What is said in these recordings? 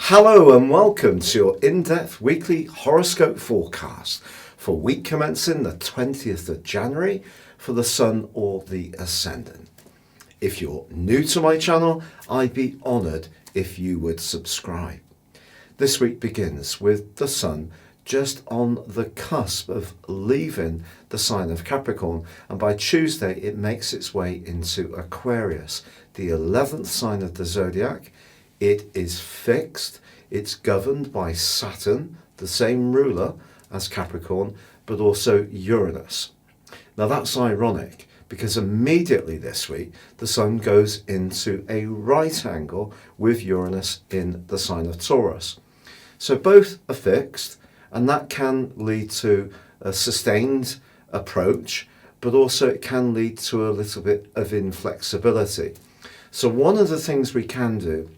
Hello and welcome to your in-depth weekly horoscope forecast for week commencing the 20th of January for the Sun or the Ascendant. If you're new to my channel, I'd be honoured if you would subscribe. This week begins with the Sun just on the cusp of leaving the sign of Capricorn, and by Tuesday it makes its way into Aquarius, the 11th sign of the Zodiac. It is fixed, it's governed by Saturn, the same ruler as Capricorn, but also Uranus. Now that's ironic because immediately this week the Sun goes into a right angle with Uranus in the sign of Taurus. So both are fixed, and that can lead to a sustained approach, but also it can lead to a little bit of inflexibility. So one of the things we can do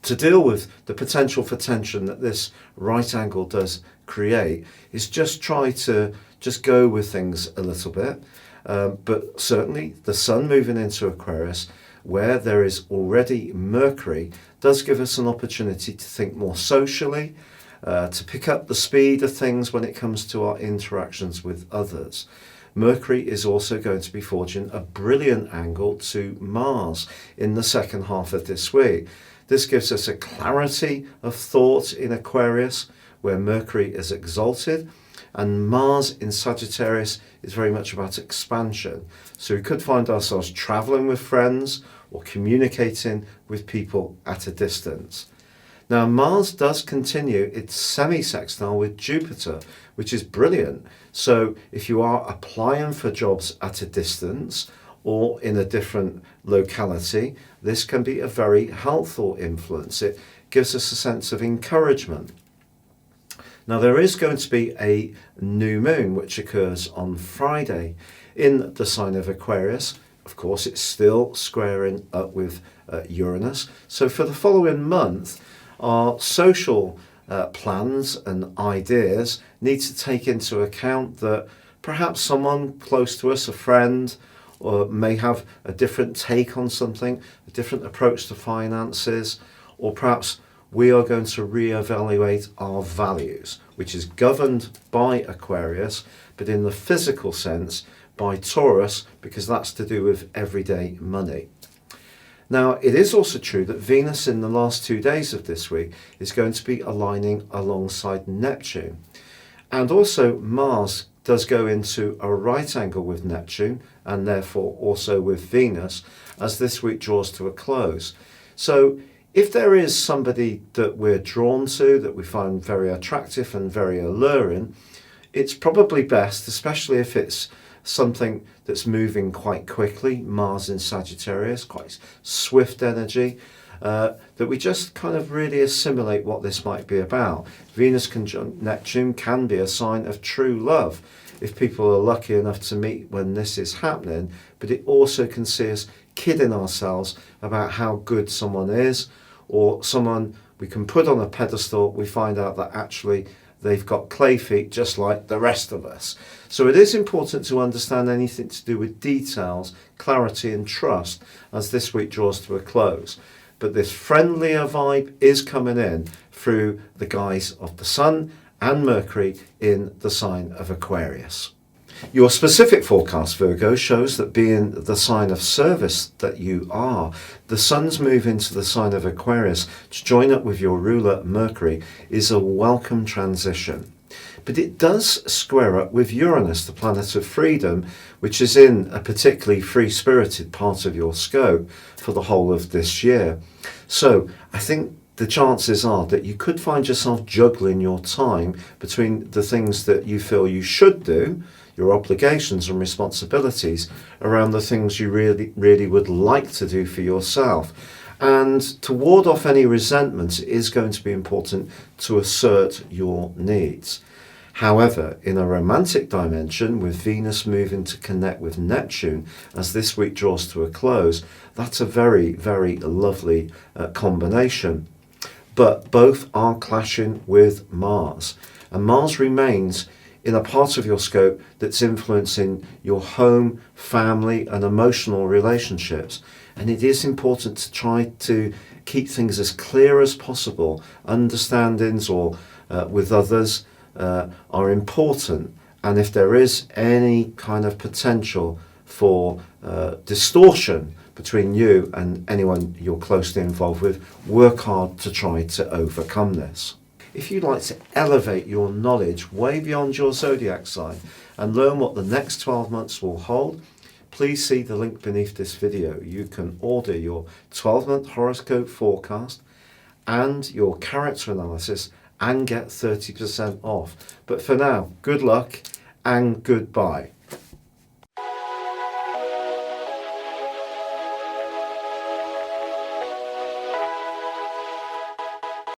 to deal with the potential for tension that this right angle does create is just try to go with things a little bit. But certainly the Sun moving into Aquarius, where there is already Mercury, does give us an opportunity to think more socially, to pick up the speed of things when it comes to our interactions with others. Mercury is also going to be forging a brilliant angle to Mars in the second half of this week. This gives us a clarity of thought in Aquarius, where Mercury is exalted, and Mars in Sagittarius is very much about expansion. So we could find ourselves traveling with friends or communicating with people at a distance. Now, Mars does continue its semi-sextile with Jupiter, which is brilliant. So if you are applying for jobs at a distance or in a different locality, this can be a very helpful influence. It gives us a sense of encouragement. Now, there is going to be a new moon which occurs on Friday in the sign of Aquarius. Of course, it's still squaring up with Uranus. So for the following month, our social plans and ideas need to take into account that perhaps someone close to us, a friend, or may have a different take on something, a different approach to finances, or perhaps we are going to reevaluate our values, which is governed by Aquarius, but in the physical sense by Taurus, because that's to do with everyday money. Now, it is also true that Venus in the last 2 days of this week is going to be aligning alongside Neptune. And also Mars does go into a right angle with Neptune, and therefore also with Venus, as this week draws to a close. So if there is somebody that we're drawn to, that we find very attractive and very alluring, it's probably best, especially if it's something that's moving quite quickly, Mars in Sagittarius, quite swift energy, that we just kind of really assimilate what this might be about. Venus conjunct Neptune can be a sign of true love if people are lucky enough to meet when this is happening, but it also can see us kidding ourselves about how good someone is, or someone we can put on a pedestal, we find out that actually they've got clay feet just like the rest of us. So it is important to understand anything to do with details, clarity and trust as this week draws to a close. But this friendlier vibe is coming in through the guise of the Sun and Mercury in the sign of Aquarius. Your specific forecast, Virgo, shows that being the sign of service that you are, the Sun's move into the sign of Aquarius to join up with your ruler Mercury is a welcome transition. But it does square up with Uranus, the planet of freedom, which is in a particularly free-spirited part of your scope for the whole of this year. So I think the chances are that you could find yourself juggling your time between the things that you feel you should do, your obligations and responsibilities, around the things you really would like to do for yourself. And to ward off any resentment, it is going to be important to assert your needs. However, in a romantic dimension, with Venus moving to connect with Neptune as this week draws to a close, that's a very, very lovely combination. But both are clashing with Mars, and Mars remains in a part of your scope that's influencing your home, family, and emotional relationships. And it is important to try to keep things as clear as possible. Understandings or with others are important. And if there is any kind of potential for distortion between you and anyone you're closely involved with, work hard to try to overcome this. If you'd like to elevate your knowledge way beyond your zodiac sign and learn what the next 12 months will hold, please see the link beneath this video. You can order your 12-month horoscope forecast and your character analysis and get 30% off. But for now, good luck and goodbye.